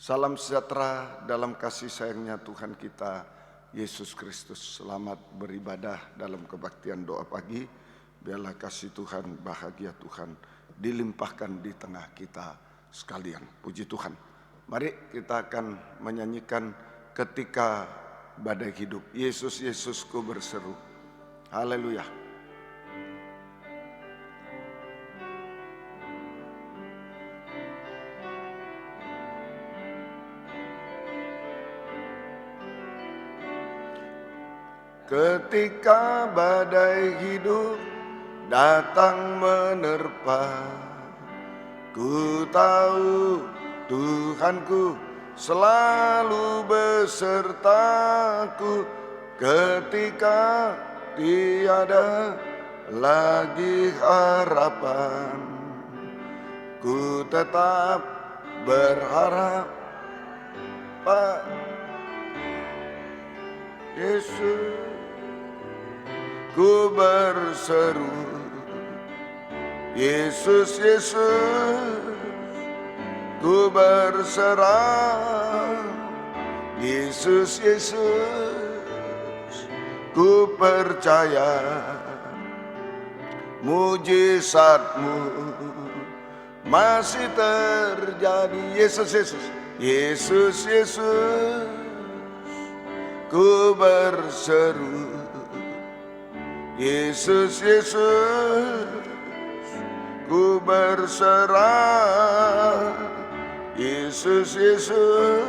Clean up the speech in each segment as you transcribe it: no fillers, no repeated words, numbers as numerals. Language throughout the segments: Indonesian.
Salam sejahtera dalam kasih sayangnya Tuhan kita Yesus Kristus. Selamat beribadah dalam kebaktian doa pagi. Biarlah kasih Tuhan, bahagia Tuhan dilimpahkan di tengah kita sekalian. Puji Tuhan. Mari kita akan menyanyikan ketika badai hidup. Yesus, Yesusku berseru. Haleluya. Ketika badai hidup datang menerpa, ku tahu Tuhanku selalu besertaku. Ketika tiada lagi harapan, ku tetap berharap pada Yesus. Ku berseru, Yesus, Yesus, ku berserah. Yesus, Yesus, ku percaya mujizat-Mu masih terjadi. Yesus, Yesus, Yesus, Yesus, ku berseru. Yesus, Yesus, ku berserah. Yesus, Yesus,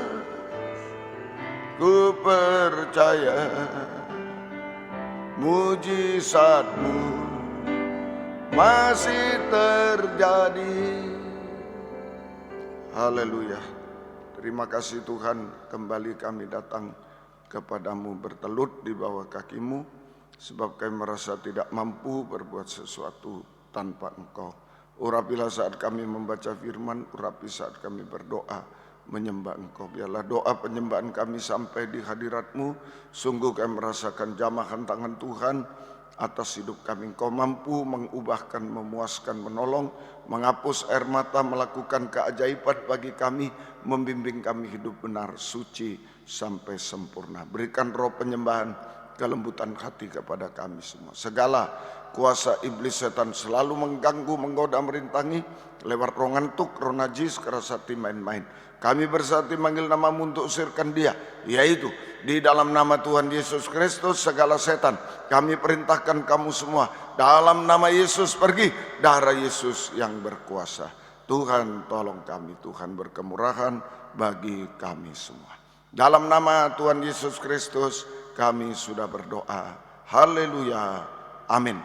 ku percaya mujizat-Mu masih terjadi. Haleluya. Terima kasih Tuhan, kembali kami datang kepadamu bertelut di bawah kaki-Mu. Sebab kami merasa tidak mampu berbuat sesuatu tanpa Engkau. Urapilah saat kami membaca firman, urapi saat kami berdoa menyembah Engkau. Biarlah doa penyembahan kami sampai di hadirat-Mu. Sungguh kami merasakan jamahan tangan Tuhan atas hidup kami. Engkau mampu mengubahkan, memuaskan, menolong, menghapus air mata, melakukan keajaiban bagi kami, membimbing kami hidup benar, suci sampai sempurna. Berikan roh penyembahan, kelembutan hati kepada kami semua. Segala kuasa iblis setan selalu mengganggu, menggoda, merintangi lewat roh ngantuk, roh najis, keras hati, main-main. Kami bersatu manggil nama-Mu untuk usirkan dia, yaitu di dalam nama Tuhan Yesus Kristus segala setan kami perintahkan kamu semua dalam nama Yesus pergi. Darah Yesus yang berkuasa. Tuhan tolong kami, Tuhan berkemurahan bagi kami semua. Dalam nama Tuhan Yesus Kristus kami sudah berdoa. Haleluya. Amin.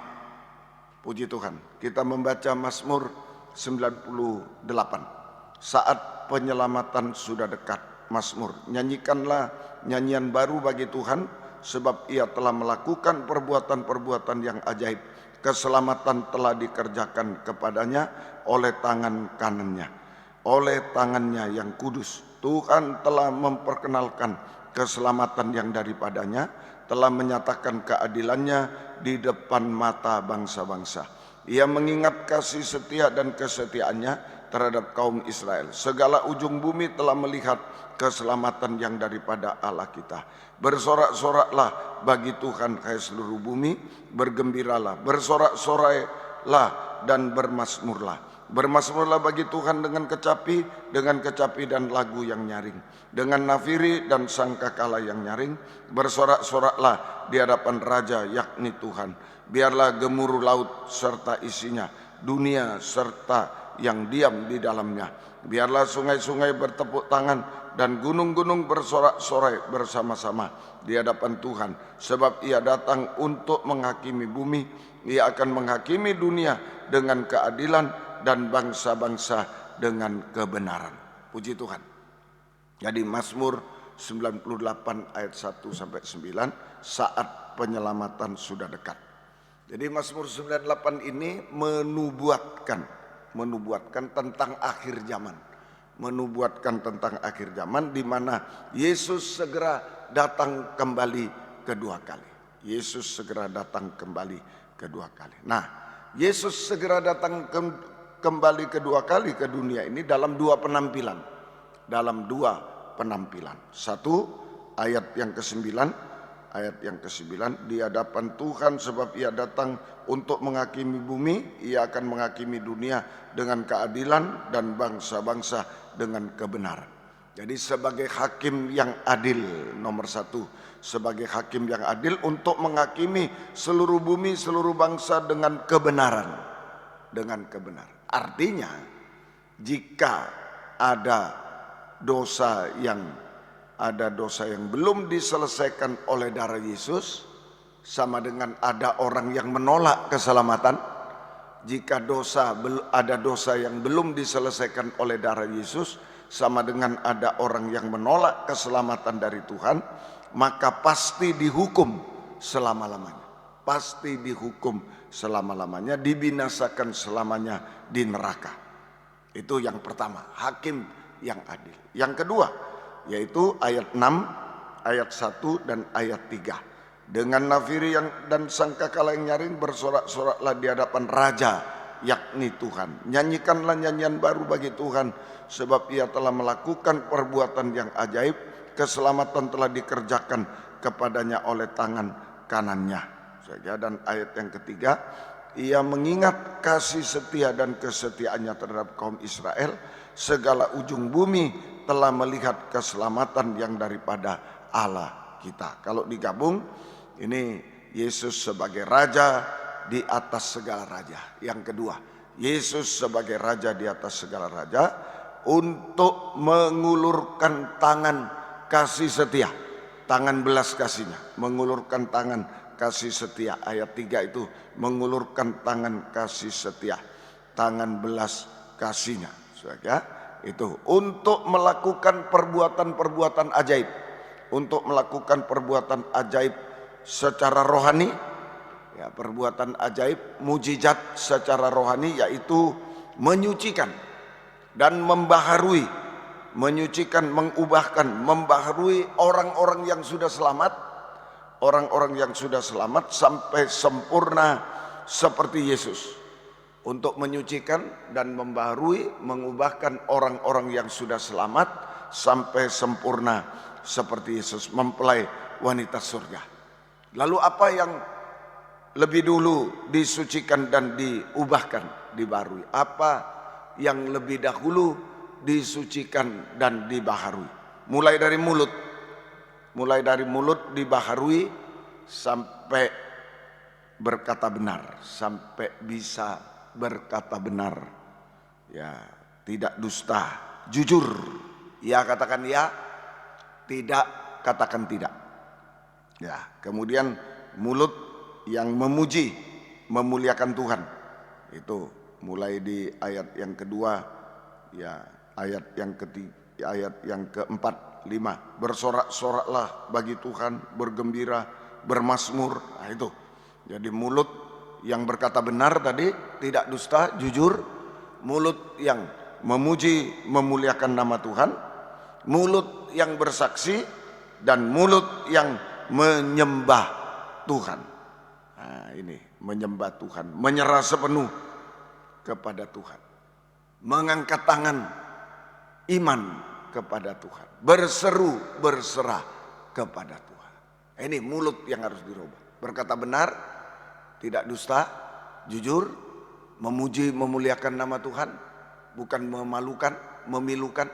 Puji Tuhan. Kita membaca Mazmur 98. Saat penyelamatan sudah dekat. Mazmur. Nyanyikanlah nyanyian baru bagi Tuhan, sebab Ia telah melakukan perbuatan-perbuatan yang ajaib. Keselamatan telah dikerjakan kepadanya oleh tangan kanannya. Oleh tangannya yang kudus. Tuhan telah memperkenalkan keselamatan yang daripadanya, telah menyatakan keadilannya di depan mata bangsa-bangsa. Ia mengingat kasih setia dan kesetiaannya terhadap kaum Israel. Segala ujung bumi telah melihat keselamatan yang daripada Allah kita. Bersorak-soraklah bagi Tuhan hai seluruh bumi, bergembiralah, bersorak-sorailah dan bermasmurlah. Bermasmurlah bagi Tuhan dengan kecapi dan lagu yang nyaring, dengan nafiri dan sangkakala yang nyaring. Bersorak-soraklah di hadapan Raja, yakni Tuhan. Biarlah gemuruh laut serta isinya, dunia serta yang diam di dalamnya. Biarlah sungai-sungai bertepuk tangan dan gunung-gunung bersorak-sorai bersama-sama di hadapan Tuhan. Sebab Ia datang untuk menghakimi bumi. Ia akan menghakimi dunia dengan keadilan dan bangsa-bangsa dengan kebenaran. Puji Tuhan. Jadi Mazmur 98 ayat 1 sampai 9, saat penyelamatan sudah dekat. Jadi Mazmur 98 ini menubuatkan tentang akhir zaman. Menubuatkan tentang akhir zaman di mana Yesus segera datang kembali kedua kali. Yesus segera datang kembali kedua kali. Nah, Yesus segera datang kembali kedua kali ke dunia ini dalam dua penampilan. dalam dua penampilan. Satu, ayat yang ke-9, di hadapan Tuhan sebab ia datang untuk menghakimi bumi, ia akan menghakimi dunia dengan keadilan dan bangsa-bangsa dengan kebenaran. Jadi sebagai hakim yang adil, nomor satu, sebagai hakim yang adil untuk menghakimi seluruh bumi, seluruh bangsa dengan kebenaran. Dengan kebenaran. Artinya, jika ada dosa yang belum diselesaikan oleh darah Yesus, sama dengan ada orang yang menolak keselamatan. Jika ada dosa yang belum diselesaikan oleh darah Yesus, sama dengan ada orang yang menolak keselamatan dari Tuhan, maka pasti dihukum selama-lamanya. Pasti dihukum selama-lamanya, dibinasakan selamanya di neraka. Itu yang pertama, hakim yang adil. Yang kedua, yaitu ayat 6, ayat 1 dan ayat 3. Dengan nafiri dan sangkakala yang nyaring, bersorak-soraklah di hadapan Raja, yakni Tuhan. Nyanyikanlah nyanyian baru bagi Tuhan, sebab ia telah melakukan perbuatan yang ajaib, keselamatan telah dikerjakan kepadanya oleh tangan kanannya. Dan ayat yang ketiga, ia mengingat kasih setia dan kesetiaannya terhadap kaum Israel, segala ujung bumi telah melihat keselamatan yang daripada Allah kita. Kalau digabung, ini Yesus sebagai Raja di atas segala raja. Yang kedua, Yesus sebagai Raja di atas segala raja untuk mengulurkan tangan kasih setia, tangan belas kasihnya, mengulurkan tangan kasih setia. Ayat 3 itu mengulurkan tangan kasih setia, tangan belas kasihnya. Itu untuk melakukan perbuatan-perbuatan ajaib, untuk melakukan perbuatan ajaib secara rohani, ya, perbuatan ajaib mujizat secara rohani, yaitu menyucikan dan membaharui, menyucikan, mengubahkan, membaharui orang-orang yang sudah selamat, orang-orang yang sudah selamat sampai sempurna seperti Yesus. Untuk menyucikan dan membaharui, mengubahkan orang-orang yang sudah selamat sampai sempurna seperti Yesus, mempelai wanita surga. Lalu apa yang lebih dulu disucikan dan diubahkan, dibaharui? Apa yang lebih dahulu disucikan dan dibaharui? Mulai dari mulut dibaharui sampai berkata benar, sampai bisa berkata benar, ya, tidak dusta, jujur, ya katakan ya, tidak katakan tidak, ya. Kemudian mulut yang memuji, memuliakan Tuhan, itu mulai di ayat yang kedua, ya, ayat yang ketiga, ayat yang keempat, 5, bersorak-soraklah bagi Tuhan, bergembira, bermazmur. Nah itu, jadi mulut yang berkata benar tadi, tidak dusta, jujur, mulut yang memuji, memuliakan nama Tuhan, mulut yang bersaksi, dan mulut yang menyembah Tuhan. Nah ini, menyembah Tuhan, menyerah sepenuh kepada Tuhan, mengangkat tangan iman kepada Tuhan, berseru, berserah kepada Tuhan. Ini mulut yang harus dirubah, berkata benar, tidak dusta, jujur, memuji, memuliakan nama Tuhan, bukan memalukan, memilukan,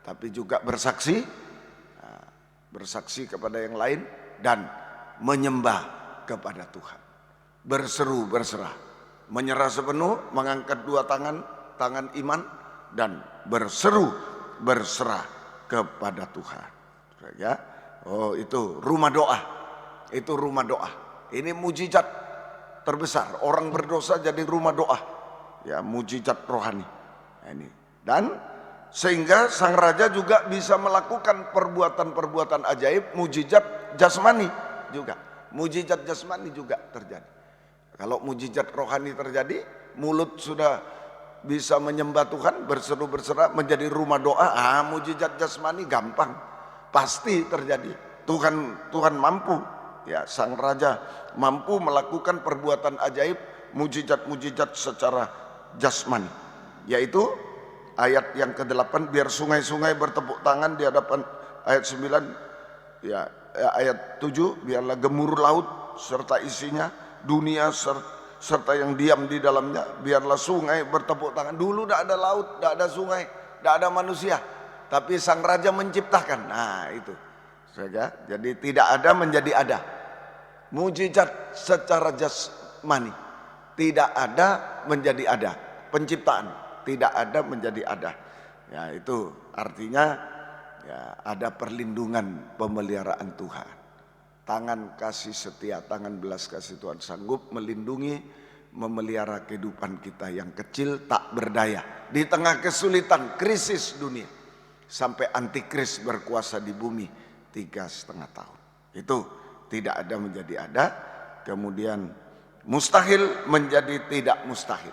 tapi juga bersaksi, bersaksi kepada yang lain, dan menyembah kepada Tuhan, berseru, berserah, menyerah sepenuh, mengangkat dua tangan, tangan iman, dan berseru, berserah kepada Tuhan. Ya, oh itu rumah doa, itu rumah doa. Ini mujizat terbesar, orang berdosa jadi rumah doa, ya, mujizat rohani. Nah, ini, dan sehingga sang raja juga bisa melakukan perbuatan-perbuatan ajaib, mujizat jasmani juga, mujizat jasmani juga terjadi. Kalau mujizat rohani terjadi, mulut sudah bisa menyembah Tuhan, berseru berserah, menjadi rumah doa. Mujizat jasmani gampang, pasti terjadi. Tuhan mampu, ya, sang raja mampu melakukan perbuatan ajaib, mujizat-mujizat secara jasmani, yaitu ayat yang ke-8, biar sungai-sungai bertepuk tangan di hadapan, ayat 9 ya, ayat 7, biarlah gemuruh laut serta isinya, dunia serta yang diam di dalamnya, biarlah sungai bertepuk tangan. Dulu tidak ada laut, tidak ada sungai, tidak ada manusia, tapi sang raja menciptakan. Nah itu saja, jadi tidak ada menjadi ada. Mujizat secara jasmani, tidak ada menjadi ada. Penciptaan, tidak ada menjadi ada. Ya itu artinya ya ada perlindungan pemeliharaan Tuhan. Tangan kasih setia, tangan belas kasih Tuhan sanggup melindungi, memelihara kehidupan kita yang kecil tak berdaya di tengah kesulitan krisis dunia, sampai antikris berkuasa di bumi 3,5 tahun. Itu tidak ada menjadi ada, kemudian mustahil menjadi tidak mustahil,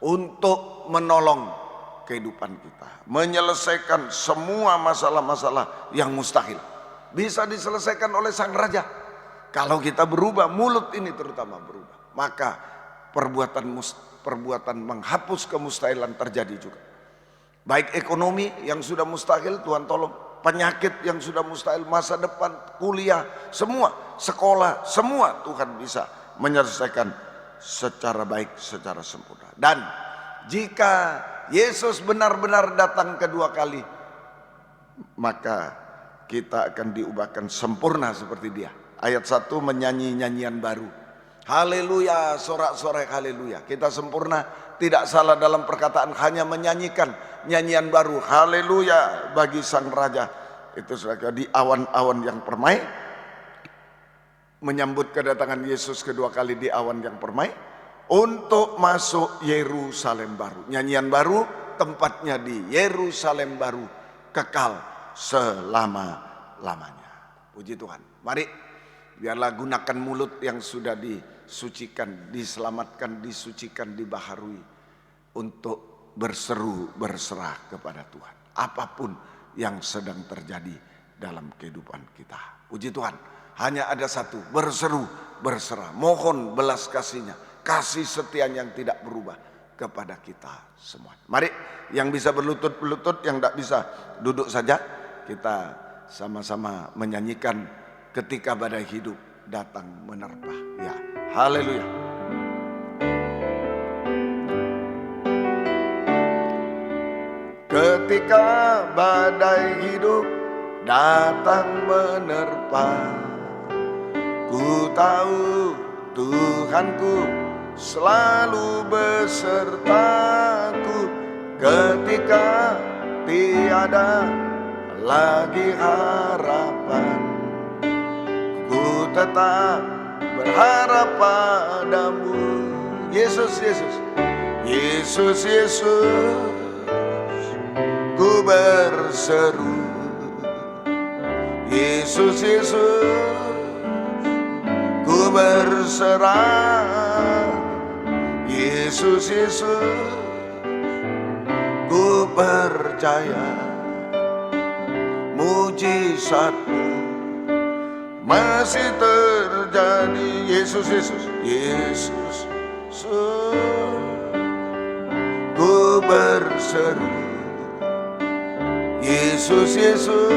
untuk menolong kehidupan kita, menyelesaikan semua masalah-masalah yang mustahil bisa diselesaikan oleh sang raja. Kalau kita berubah, mulut ini terutama berubah, maka perbuatan menghapus kemustahilan terjadi juga. Baik ekonomi yang sudah mustahil, Tuhan tolong. Penyakit yang sudah mustahil, masa depan, kuliah, semua, sekolah, semua Tuhan bisa menyelesaikan secara baik, secara sempurna. Dan jika Yesus benar-benar datang kedua kali, maka kita akan diubahkan sempurna seperti Dia. Ayat 1 menyanyi nyanyian baru. Haleluya, sorak-sorai haleluya. Kita sempurna, tidak salah dalam perkataan, hanya menyanyikan nyanyian baru. Haleluya bagi Sang Raja. Itu saudara, di awan-awan yang permai, menyambut kedatangan Yesus kedua kali di awan yang permai, untuk masuk Yerusalem baru. Nyanyian baru, tempatnya di Yerusalem baru, kekal selama-lamanya. Puji Tuhan. Mari, biarlah gunakan mulut yang sudah disucikan, diselamatkan, disucikan, dibaharui, untuk berseru, berserah kepada Tuhan. Apapun yang sedang terjadi dalam kehidupan kita. Puji Tuhan. Hanya ada satu, berseru, berserah. Mohon belas kasihnya, kasih setia yang tidak berubah kepada kita semua. Mari, yang bisa berlutut-lutut, yang tidak bisa duduk saja. Kita sama-sama menyanyikan ketika badai hidup datang menerpa. Ya, haleluya. Ketika badai hidup datang menerpa, ku tahu Tuhanku selalu besertaku. Ketika tiada lagi harapan, ku tetap berharap padamu. Yesus, Yesus, Yesus, Yesus, ku berseru. Yesus, Yesus, ku berserah. Yesus, Yesus, ku percaya. Mujizatmu masih terjadi. Yesus, Yesus, Yesus, ku berseru. Yesus, Yesus,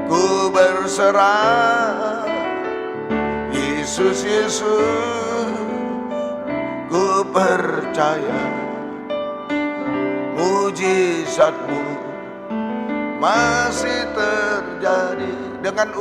ku berserah. Yesus, Yesus, ku percaya. Mujizatmu masih terjadi. Dengan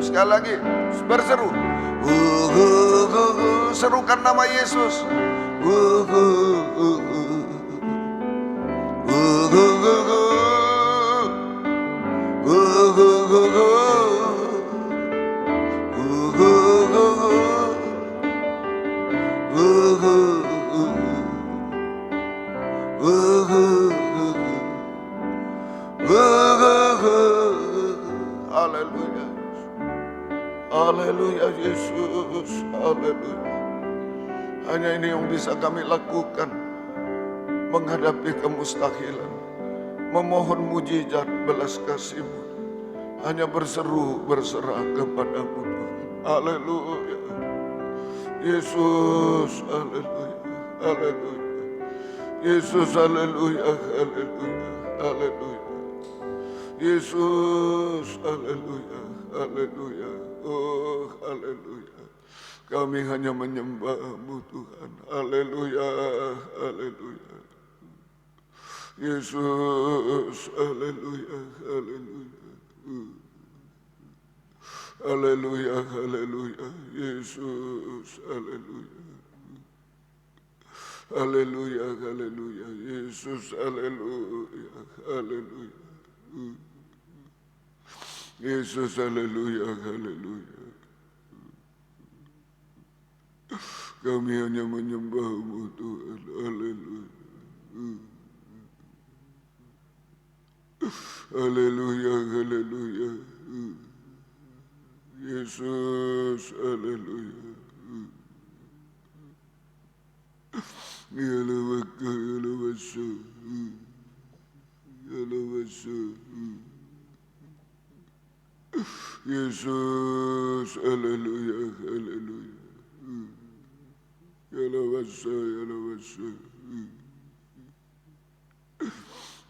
sekali lagi berseru. Serukan nama Yesus. Haleluya Yesus, haleluya. Hanya ini yang bisa kami lakukan, menghadapi kemustahilan, memohon mujizat belas kasih-Mu, hanya berseru berserah kepada-Mu Tuhan. Haleluya Yesus, haleluya, haleluya. Yesus, haleluya, haleluya, haleluya. Yesus, haleluya, haleluya. Oh, haleluya. Kami hanya menyembah-Mu Tuhan. Haleluya, haleluya. Yesus, haleluya, haleluya. Haleluya, haleluya. Yesus, haleluya. Haleluya, haleluya. Yesus, haleluya, haleluya. Yesus, haleluya, haleluya. Kami hanya menyembah-Mu Tuhan. Haleluya. Haleluya, haleluya. Yesus, haleluya. Yalawaka, yalawasa. Yalawasa. Yesus, haleluya, haleluya. Yalawasa, yalawasa.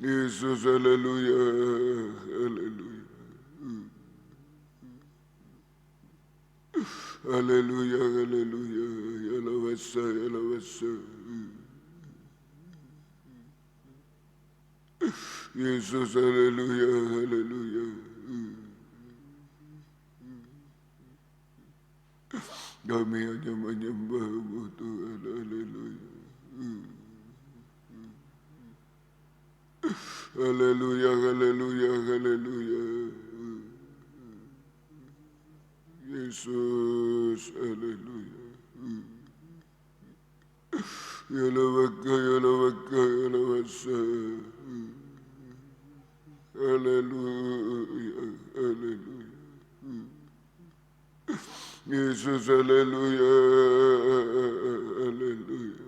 Yesus, haleluya, haleluya. Haleluya, haleluya. Yalawasa, yalawasa. Yesus, haleluya, haleluya. Kami hanya menyembah-Mu Tuhan. Haleluya. Haleluya, haleluya, haleluya. Yesus, haleluya. Yalawaka, yalawaka, yalawasa. Haleluya, haleluya. Yesus, haleluya, haleluya.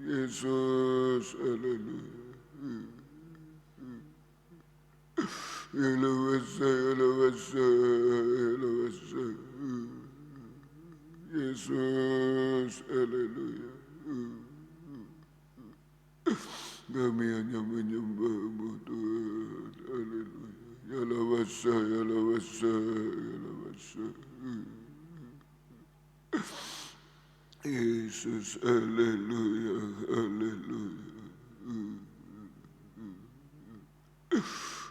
Yesus, haleluya. Yalawasa, yalawasa, yalawasa. Yesus, haleluya. Kami hanya menyembah-Mu Tuhan. Haleluya. Yalawasa, yalawasa, yalawasa. Yesus, haleluya, haleluya.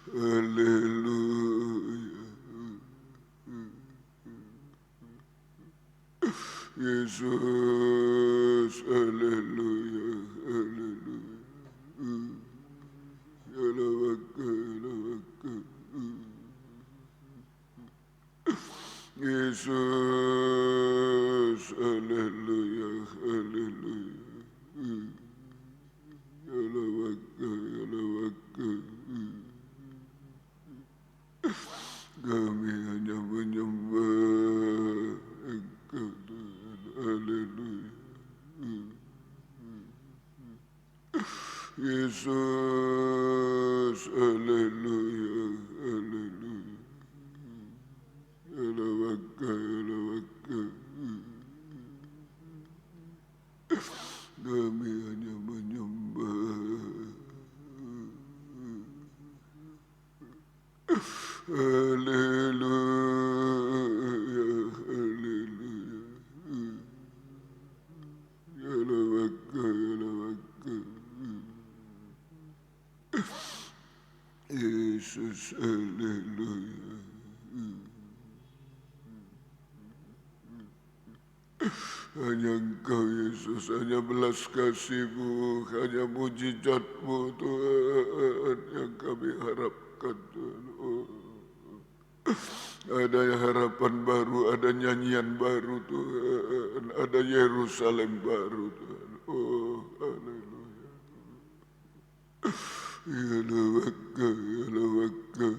Haleluya. Yesus, haleluya, haleluya. Yalawaka, yalawaka. Yesus, haleluya, haleluya. Yalawaka, yalawaka. Kami hanya menyembah Engkau Tuhan. Haleluya. Yesus, haleluya, haleluya. Yalawaka, yalawaka. Kami hanya menyembah. Haleluya, haleluya. Yalawaka, yalawaka. Yesus, haleluya. Hanya Engkau Yesus, hanya belas kasih-Mu, hanya mujizat-Mu Tuhan yang kami harapkan Tuhan. Oh. Ada harapan baru, ada nyanyian baru Tuhan, ada Yerusalem baru Tuhan. Oh, haleluya. Yalawaka, yalawaka.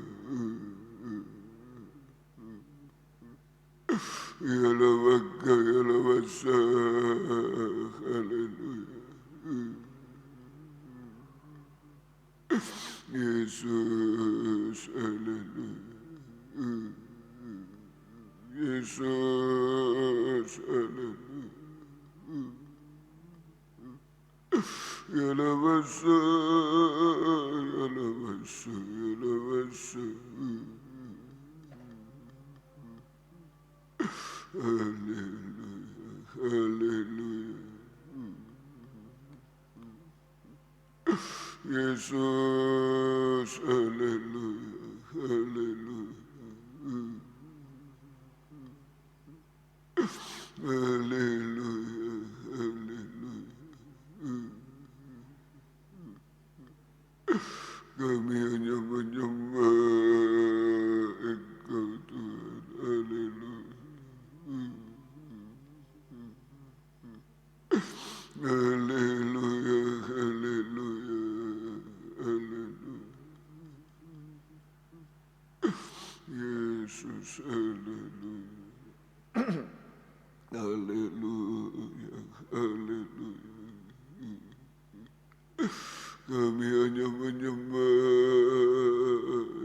Yalabaka, yalabasa, haleluya. Yesus, haleluya. Yesus, haleluya. Yalabasa, yalabasa, yalabasa. Haleluya, haleluya. Yesus, haleluya, haleluya. Haleluya, haleluya. Kami hanya menyembah Engkau Tuhan, haleluya. Haleluya, haleluya, haleluya. Yesus, haleluya. Haleluya, haleluya. Kami hanya menyembah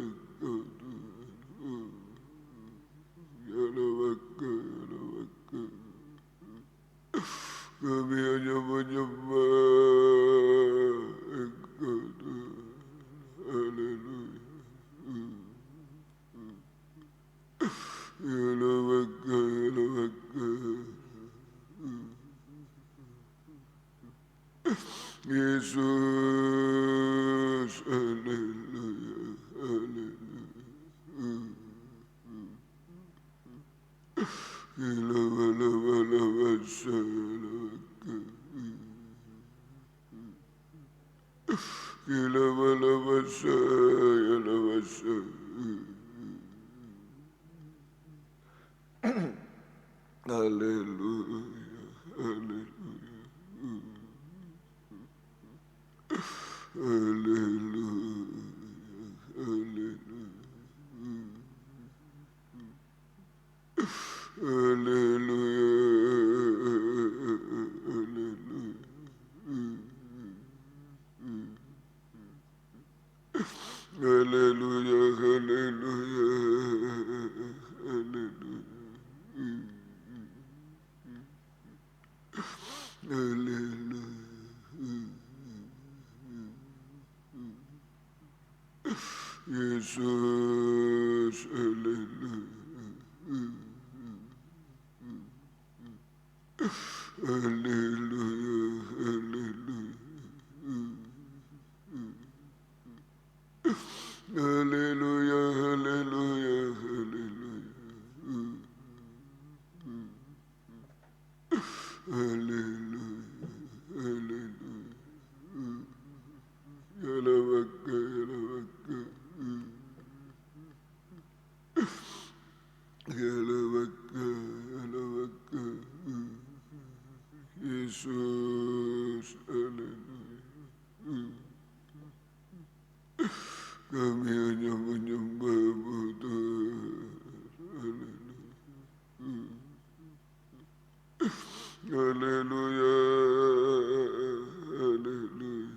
Engkau Tuhan. Yalabaka, yalabaka. Kami hanya menyembah Engkau Tuhan. Haleluya. Yalabaka, yalabaka. Yesus, haleluya, haleluya. Yalabasa, yalabaka. Yalabasa, yalabasa. Haleluya, haleluya. Haleluya, haleluya. Haleluya, haleluya. Haleluya, haleluya, haleluya. Haleluya. Yesus, haleluya. Haleluya, haleluya. Haleluya, haleluya, haleluya. Haleluya, haleluya. Yalabaka, yalabaka. Yalabaka, yalabaka. Yesus, haleluya. Kami hanya menyembah-Mu Tuhan. Haleluya. Haleluya. Haleluya.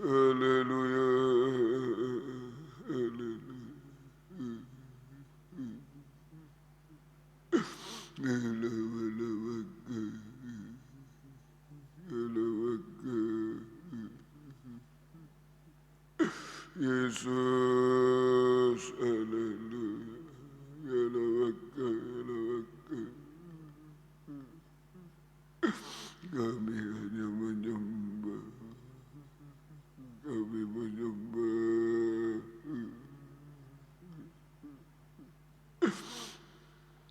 Haleluya. Haleluya. Yalabaka. Yalabaka. Yesus, haleluya. Yalabaka, yalabaka. Kami hanya menyembah. Kami menyembah.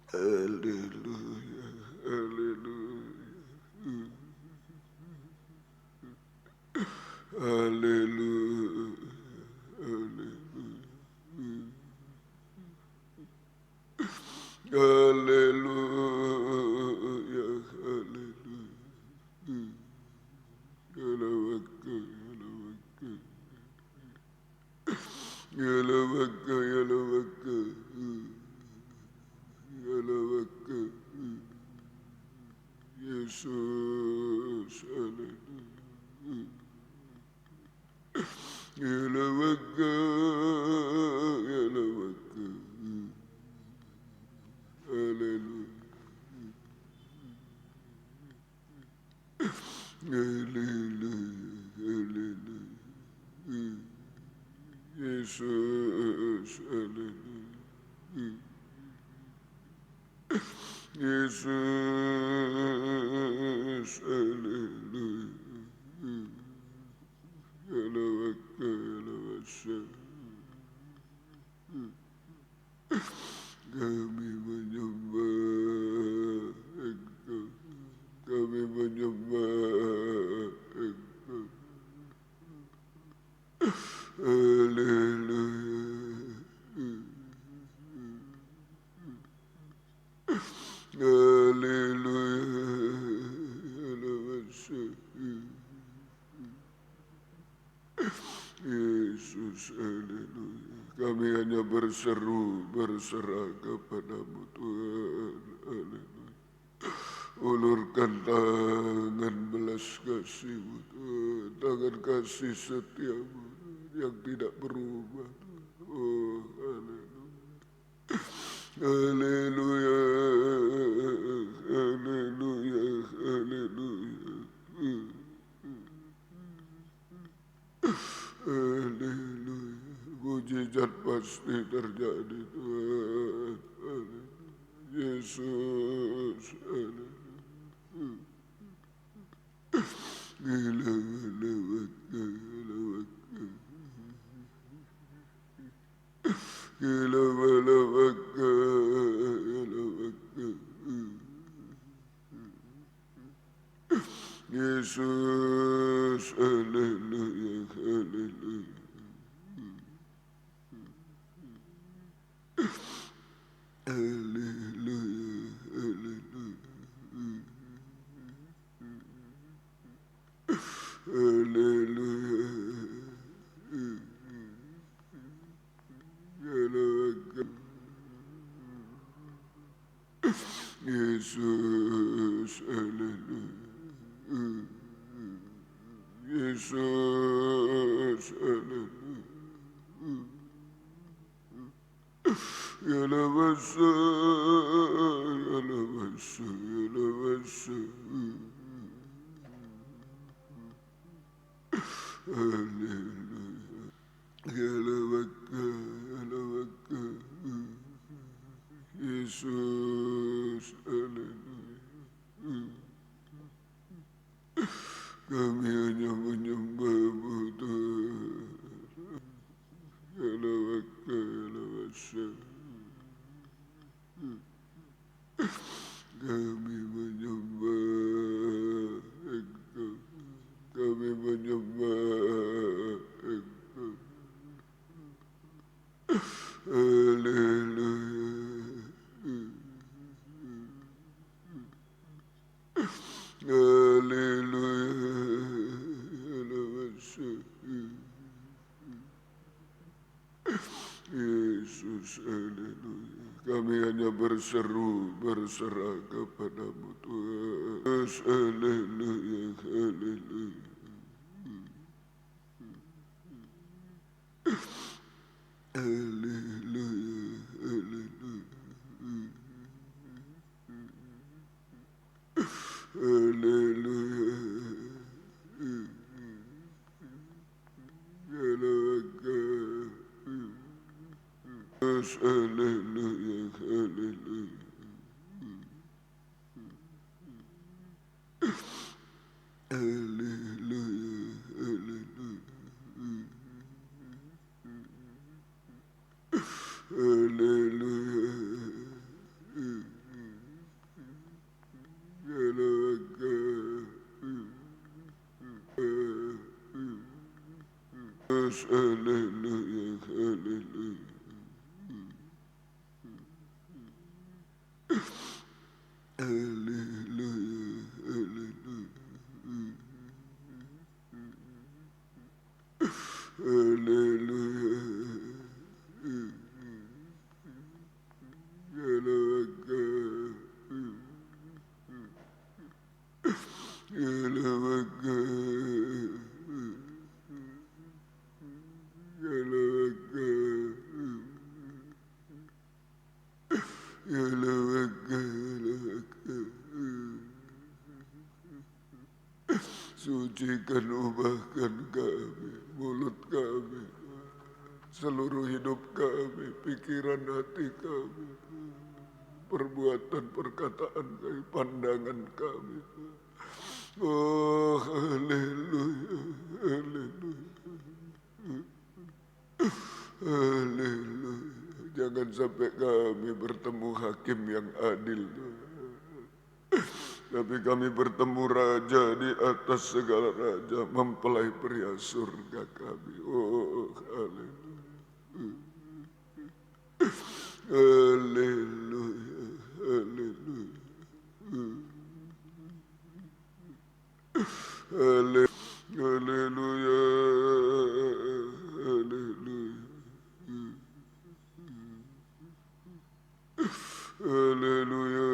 Haleluya, haleluya. Haleluya, haleluya. Haleluya, haleluya. Yalabaka, yalabaka. Yalabaka, yalabaka. Yesus, haleluya. Yesus, haleluya. Kami menyembah Engkau, kami menyembah Engkau. Haleluya. Yesus, haleluya. Kami hanya berseru, berserah kepadamu Tuhan. Haleluya. Ulurkan tangan belas kasih-Mu Tuhan, tangan kasih setiamu yang tidak berubah. Oh, haleluya. Haleluya, haleluya, haleluya. Haleluya. Mujizat pasti terjadi Tuhan. Haleluya. Yesus, haleluya. Gila, gila, gila, gila, Yesus, haleluya, haleluya. Haleluya, haleluya. Haleluya. Yesus, haleluya. Yesus, haleluya. Yalabasa, yalabasa, yalabasa. Haleluya. Yalabaka, yalabaka. Yesus, haleluya. Kami hanya menyembah-Mu Tuhan. Yalabaka, yalabasa. Kami menyembah Engkau, kami menyembah Engkau. Haleluya. Haleluya. Yesus, haleluya. Kami hanya berseru, berserah kepadamu Tuhan. Yesus, haleluya, haleluya. Haleluya, haleluya. Haleluya. Yes, haleluya, haleluya. Haleluya, haleluya. Haleluya. Yes, haleluya, haleluya. Haleluya, haleluya. Haleluya. Sucikan, ubahkan kami, mulut kami, seluruh hidup kami, pikiran hati kami, perbuatan, perkataan kami, pandangan kami. Oh, haleluya, haleluya, haleluya. Jangan sampai kami bertemu hakim yang adil, tapi kami bertemu Raja di atas segala raja, mempelai pria surga kami. Oh, haleluya, haleluya, haleluya, haleluya, haleluya, haleluya,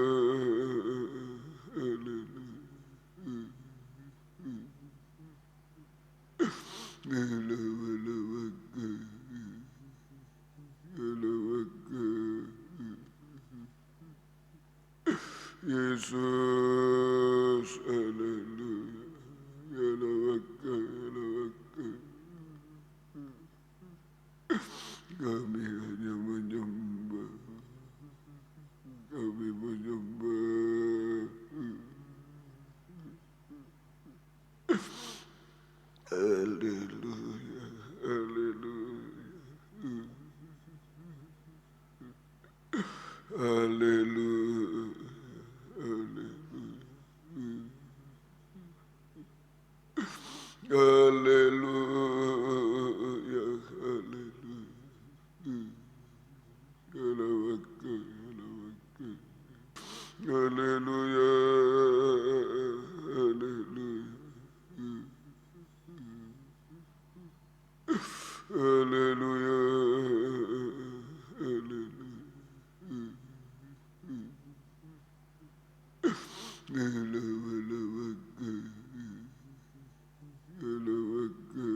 haleluya, Yesus, haleluya, kami hanya menyembah, kami menyembah. Haleluya, haleluya, haleluya, haleluya, haleluya, haleluya, haleluya, haleluya,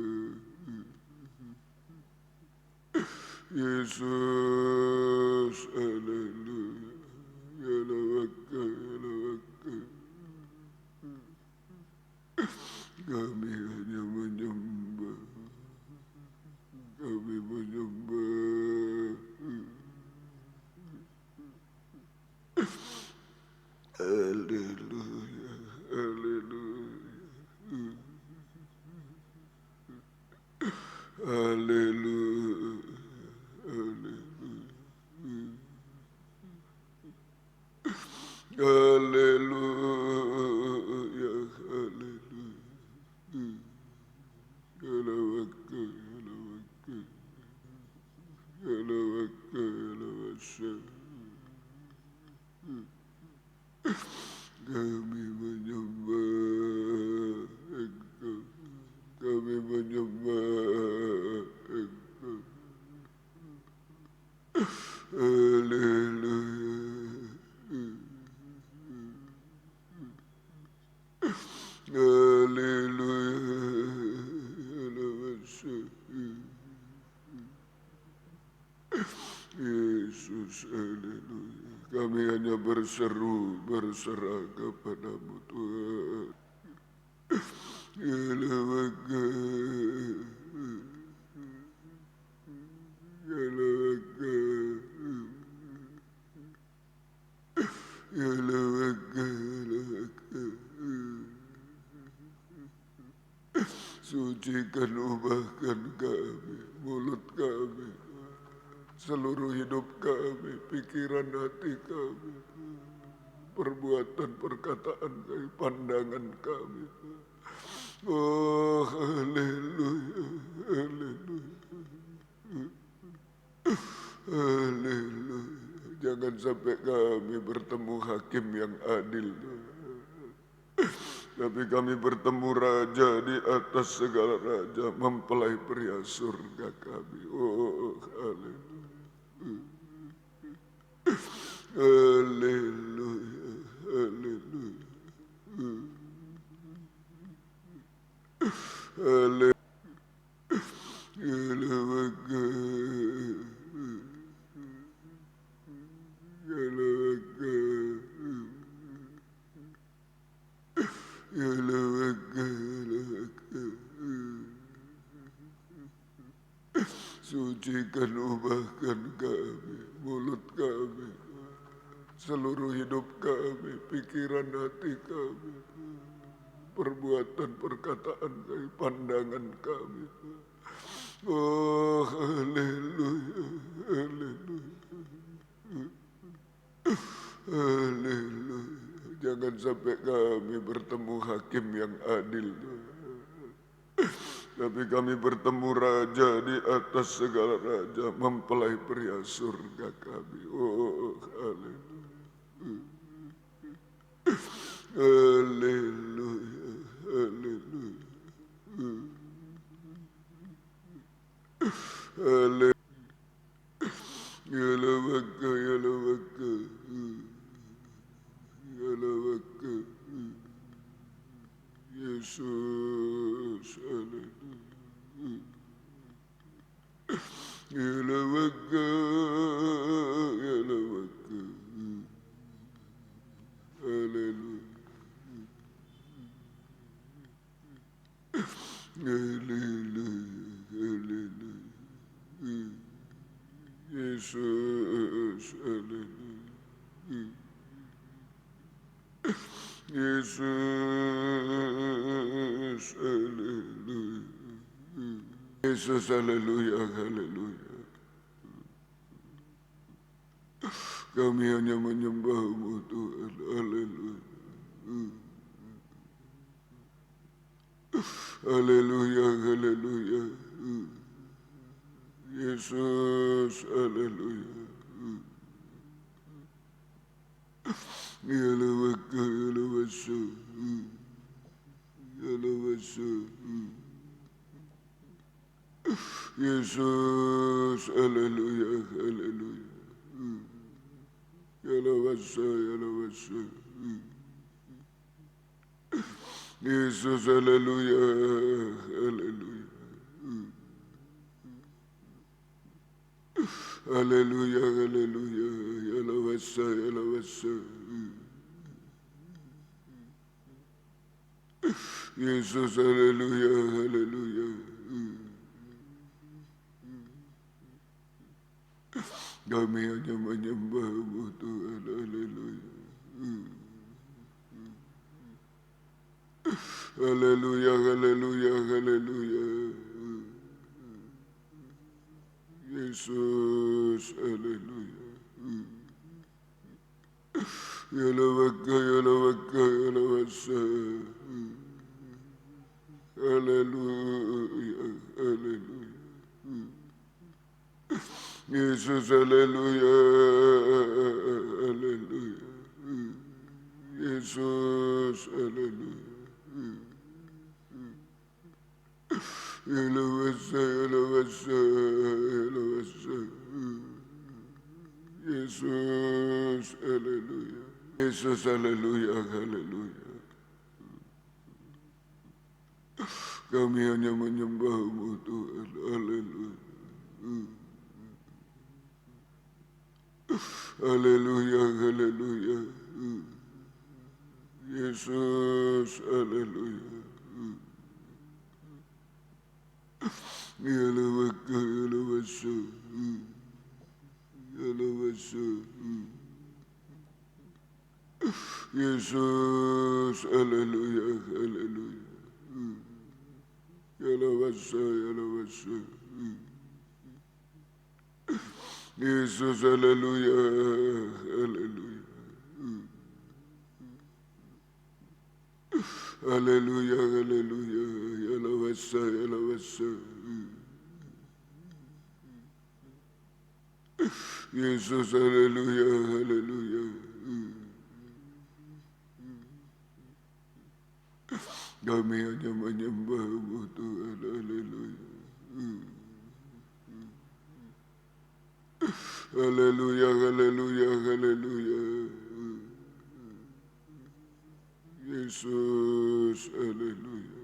Yesus, haleluya, kami hanya menyembah, kami menyembah. Haleluya, haleluya, haleluya, haleluya, haleluya, kami menyembah Engkau, kami menyembah Engkau. Haleluya, haleluya, Yesus, haleluya. Kami hanya berseru, berserah kepadamu Tuhan. Haleluya, sucikan, ubahkan kami, mulut kami, seluruh hidup kami, pikiran hati kami, perbuatan, perkataan kami, pandangan kami. Oh, haleluya, haleluya, haleluya. Jangan sampai kami bertemu hakim yang adil, tapi kami bertemu Raja di atas segala raja, mempelai pria surga kami. Oh, haleluya, haleluya, haleluya, haleluya, haleluya, sucikan, ubahkan kami, mulut kami, seluruh hidup kami, pikiran hati kami, perbuatan, perkataan kami, pandangan kami. Oh, haleluya, haleluya, haleluya. Jangan sampai kami bertemu hakim yang adil, tapi kami bertemu Raja di atas segala raja, mempelai pria surga kami. Oh, haleluya, haleluya, haleluya, haleluya. Yalabaka, yalabaka, yalabaka, Yesus, haleluya. Yalabaka, yalabaka, haleluya, haleluya, haleluya. Yesus, haleluya. Yesus, haleluya. Yesus, haleluya, haleluya. Kami hanya menyembah-Mu Tuhan, haleluya. Haleluya, haleluya. Yesus, haleluya. Yalabaka, yalabasa, yalabasa. Yesus, haleluya, haleluya. Yalabasa, yalabasa. Yesus, haleluya, haleluya. Haleluya, haleluya. Yalabasa, yalabasa. Yesus, haleluya, haleluya. Kami hanya menyembah-Mu Tuhan, haleluya. Haleluya, haleluya, haleluya. Yesus, haleluya. Yalabaka, yalabaka, yalabasa. Haleluya, haleluya. Yesus, haleluya, haleluya. Yesus, haleluya. Yalabasa, yalabasa, yalabasa. Yesus, haleluya. Yesus, haleluya, haleluya. Kami hanya menyembah-Mu Tuhan, haleluya. Haleluya, haleluya. Yesus, haleluya. Yalabaka, yalabasa, yalabasa. Yesus, haleluya, haleluya. Yalabasa, yalabasa. Yesus, haleluya, haleluya. Haleluya, haleluya. Yalabasa, yalabasa. Yesus, haleluya, haleluya. Kami hanya menyembah-Mu Tuhan, haleluya. Haleluya, haleluya, haleluya. Yesus, haleluya.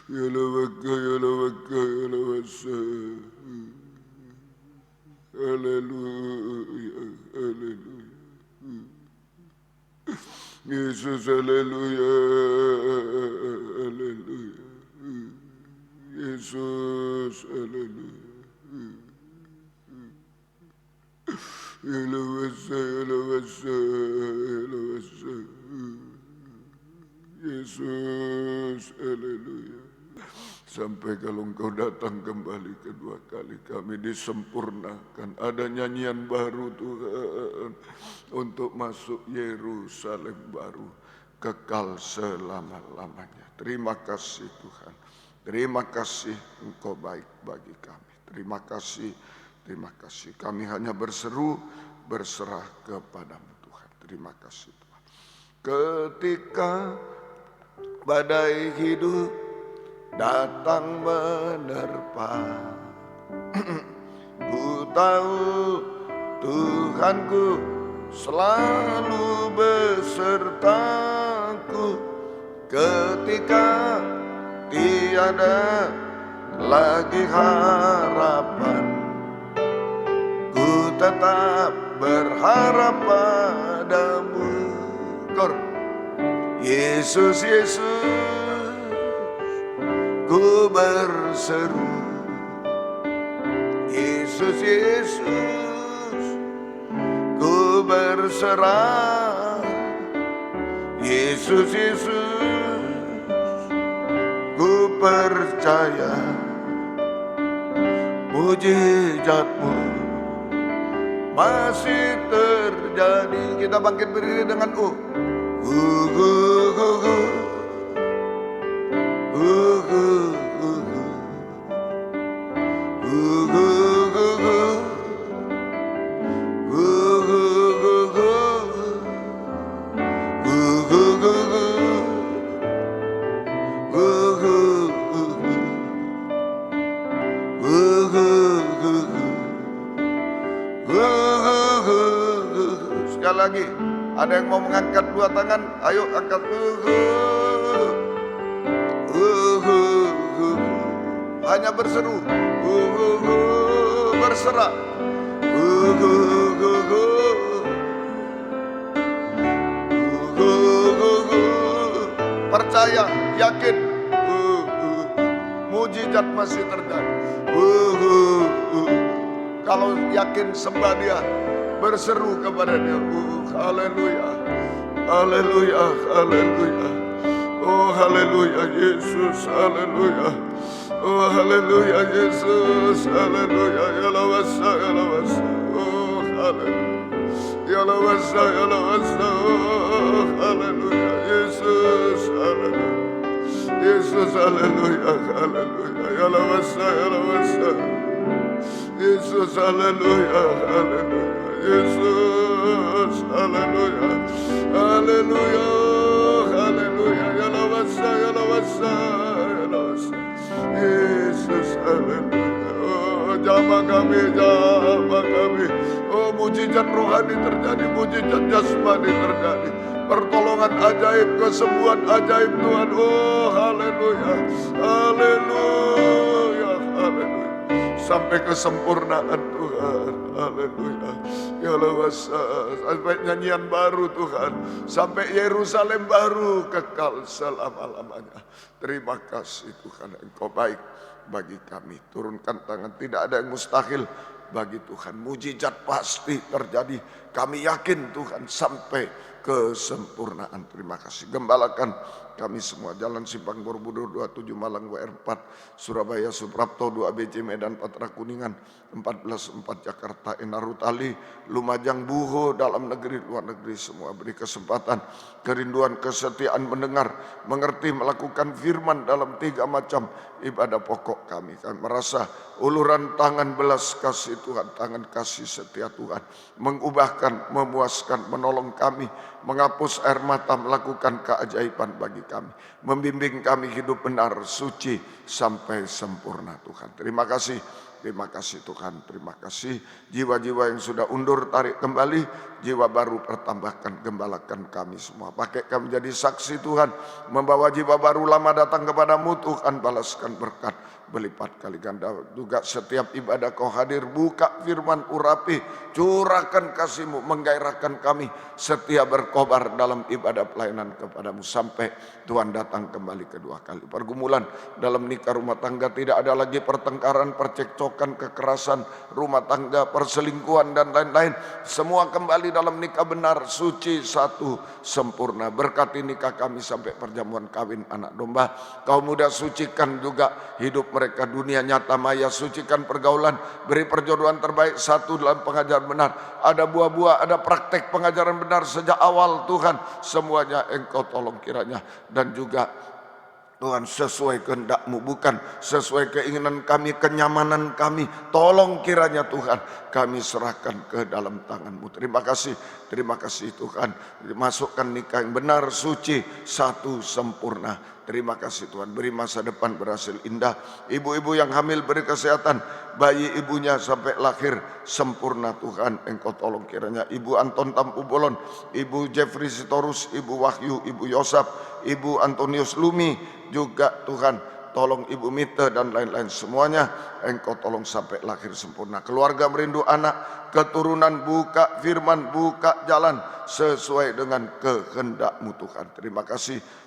Yalabaka, yalabaka, yalabasa. Haleluya, haleluya. Yesus, haleluya, haleluya. Yesus, haleluya. Yesus, haleluya. Sampai kalau Engkau datang kembali kedua kali, kami disempurnakan. Ada nyanyian baru Tuhan, untuk masuk Yerusalem baru, kekal selama-lamanya. Terima kasih Tuhan. Terima kasih, Engkau baik bagi kami. Terima kasih, terima kasih. Kami hanya berseru, berserah kepadamu Tuhan. Terima kasih Tuhan. Ketika badai hidup datang menerpa, ku tahu Tuhanku selalu besertaku. Ketika tiada lagi harapan, ku tetap berharap padamu. Yesus, Yesus, ku berseru. Yesus, Yesus, ku berserah. Yesus, Yesus, ku percaya mujizatmu masih terjadi. Kita bangkit berdiri dengan sekali lagi. Ada yang mau mengangkat dua tangan? Ayo angkat. Hanya berseru. Berserah. Percaya, yakin. Mujizat masih terjadi. Kalau yakin sembah Dia, berseru kepada Dia. Haleluya, haleluya, haleluya. Oh haleluya Yesus, haleluya. Oh haleluya Yesus, haleluya. Ya lawasa, ya lawasa. Oh haleluya. Ya lawasa, ya lawasa. Oh haleluya Yesus, haleluya. Yesus, haleluya, haleluya. Ya lawasa, ya lawasa. Yesus, haleluya, haleluya. Yesus, haleluya, haleluya, haleluya. Ya lawasa, ya lawasa, ya lawasa. Yesus, haleluya. Oh, jamah kami, jamah kami. Oh, mujizat rohani terjadi, mujizat jasmani terjadi. Pertolongan ajaib, kesembuhan ajaib Tuhan. Oh, haleluya, haleluya, haleluya. Sampai kesempurnaan Tuhan. Haleluya. Ya lawasa. Sampai nyanyian baru Tuhan. Sampai Yerusalem baru kekal selama-lamanya. Terima kasih Tuhan. Engkau baik bagi kami. Turunkan tangan. Tidak ada yang mustahil bagi Tuhan. Mujizat pasti terjadi. Kami yakin Tuhan sampai kesempurnaan. Terima kasih. Gembalakan kami semua. Jalan Simpang Borobudur 27 Malang WR4 Surabaya Suprapto 2 BC Medan Patra Kuningan 14 4 Jakarta Enarutali Lumajang Buho dalam negeri luar negeri semua. Beri kesempatan kerinduan kesetiaan mendengar mengerti melakukan firman dalam 3 macam ibadah pokok kami. Kami merasa uluran tangan belas kasih Tuhan, tangan kasih setia Tuhan mengubahkan, memuaskan, menolong kami, menghapus air mata, melakukan keajaiban bagi kami, membimbing kami hidup benar, suci sampai sempurna Tuhan. Terima kasih. Terima kasih Tuhan, terima kasih. Jiwa-jiwa yang sudah undur tarik kembali, jiwa baru pertambahkan, gembalakan kami semua. Pakai kami jadi saksi Tuhan, membawa jiwa baru lama datang kepadamu Tuhan, balaskan berkat, berlipat kali ganda. Juga setiap ibadah Kau hadir, buka firman, urapi, curahkan kasih-Mu, menggairahkan kami setia berkobar dalam ibadah pelayanan kepadamu sampai Tuhan datang kembali kedua kali. Pergumulan dalam nikah rumah tangga tidak ada lagi, pertengkaran, percekcokan, kekerasan rumah tangga, perselingkuhan dan lain-lain, semua kembali dalam nikah benar, suci, satu, sempurna. Berkati nikah kami sampai perjamuan kawin anak domba. Kau muda sucikan juga hidup mereka, dunia nyata maya, sucikan pergaulan, beri perjodohan terbaik, satu dalam pengajaran benar. Ada buah-buah, ada praktek pengajaran benar sejak awal Tuhan, semuanya Engkau tolong kiranya. Dan juga Tuhan sesuai kehendak-Mu, bukan sesuai keinginan kami, kenyamanan kami. Tolong kiranya Tuhan kami serahkan ke dalam tangan-Mu. Terima kasih Tuhan. Masukkan nikah yang benar, suci, satu, sempurna. Terima kasih Tuhan, beri masa depan berhasil indah. Ibu-ibu yang hamil beri kesehatan, bayi ibunya sampai lahir sempurna Tuhan. Engkau tolong kiranya. Ibu Anton Tampu Bolon, Ibu Jeffrey Sitorus, Ibu Wahyu, Ibu Yosap, Ibu Antonius Lumi juga Tuhan. Tolong Ibu Mite dan lain-lain semuanya, Engkau tolong sampai lahir sempurna. Keluarga merindu anak, keturunan, buka firman, buka jalan sesuai dengan kehendak-Mu Tuhan.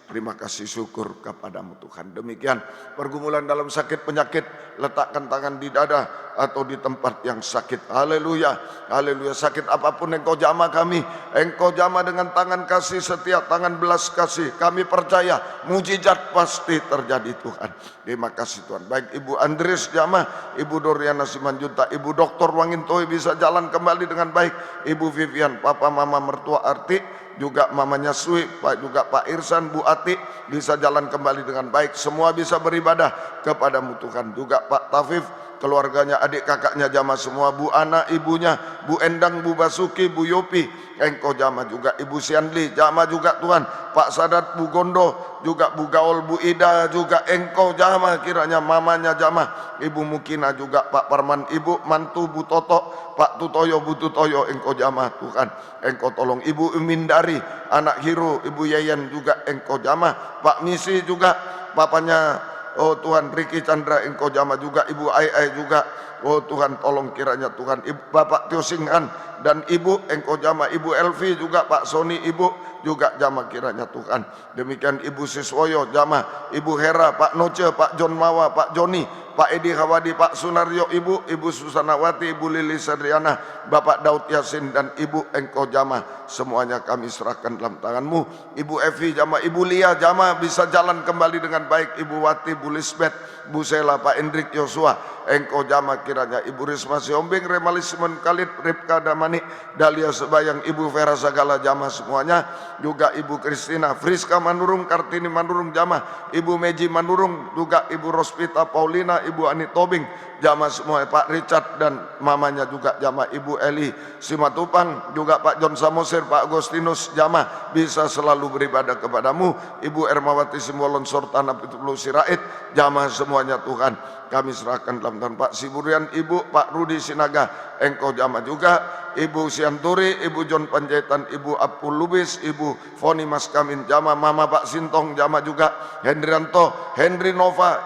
Terima kasih syukur kepadamu Tuhan. Demikian pergumulan dalam sakit penyakit, letakkan tangan di dada atau di tempat yang sakit. Haleluya, haleluya. Sakit apapun Engkau jamah kami, Engkau jamah dengan tangan kasih setia, tangan belas kasih. Kami percaya mujizat pasti terjadi Tuhan. Terima kasih Tuhan. Baik Ibu Andres jamah, Ibu Doriana Simanjunta, Ibu Dr. Wangintoi bisa jalan kembali dengan baik. Ibu Vivian, Papa Mama mertua Arti, juga mamanya Sui, juga Pak Irsan, Bu Ati bisa jalan kembali dengan baik. Semua bisa beribadah kepadamu Tuhan. Juga Pak Tafif, keluarganya, adik kakaknya jamah semua. Bu Ana, ibunya, Bu Endang, Bu Basuki, Bu Yopi, Engkau jamah juga. Ibu Sianli jamah juga Tuhan. Pak Sadat, Bu Gondo, juga Bu Gaul, Bu Ida juga Engkau jamah kiranya. Mamanya jamah. Ibu Mukina juga Pak Parman, Ibu Mantu, Bu Toto, Pak Tutoyo, Bu Tutoyo, Engkau jamah Tuhan. Engkau tolong. Ibu Umindari, anak Hiro, Ibu Yayan juga Engkau jamah. Pak Misi juga, papanya oh Tuhan Riki Chandra, Engkau jamah juga. Ibu Ai juga, oh Tuhan tolong kiranya Tuhan. Bapak Tio Singhan dan Ibu Engkau jamah. Ibu Elvi juga, Pak Sony, Ibu juga jamah kiranya Tuhan. Demikian Ibu Siswoyo jamah, Ibu Hera, Pak Noce, Pak John Mawa, Pak Joni, Pak Edi Hawadi, Pak Sunaryo, Ibu Susanawati, Ibu Lili Sadriana, Bapak Daud Yasin dan Ibu Engkau jamah. Semuanya kami serahkan dalam tangan-Mu. Ibu Evi jamah, Ibu Lia jamah bisa jalan kembali dengan baik. Ibu Wati, Bu Lisbeth, Bu Sela, Pak Hendrik Yosua, Engkau jamah kiranya. Ibu Risma Siombing, Remali Simon Khalid, Ripka Damani, Dahlia Sebayang, Ibu Vera Sagala jamah semuanya. Juga Ibu Kristina, Friska Manurung, Kartini Manurung jamah. Ibu Meji Manurung, juga Ibu Rospita Paulina, Ibu Ani Tobing jamah semua. Pak Richard dan mamanya juga jamah. Ibu Eli Simatupang, juga Pak John Samosir, Pak Agustinus jamah bisa selalu beribadah kepadamu. Ibu Ermawati Simbolon Sortana Pitulu Sirait jamah semuanya Tuhan. Kami serahkan dalam tangan Pak Siburian, Ibu Pak Rudi Sinaga, Engkau jamah juga. Ibu Sianturi, Ibu John Panjaitan, Ibu Apul Lubis, Ibu Foni Mas Kamin jamah. Mama Pak Sintong jamah juga. Hendrianto, Henry Nova,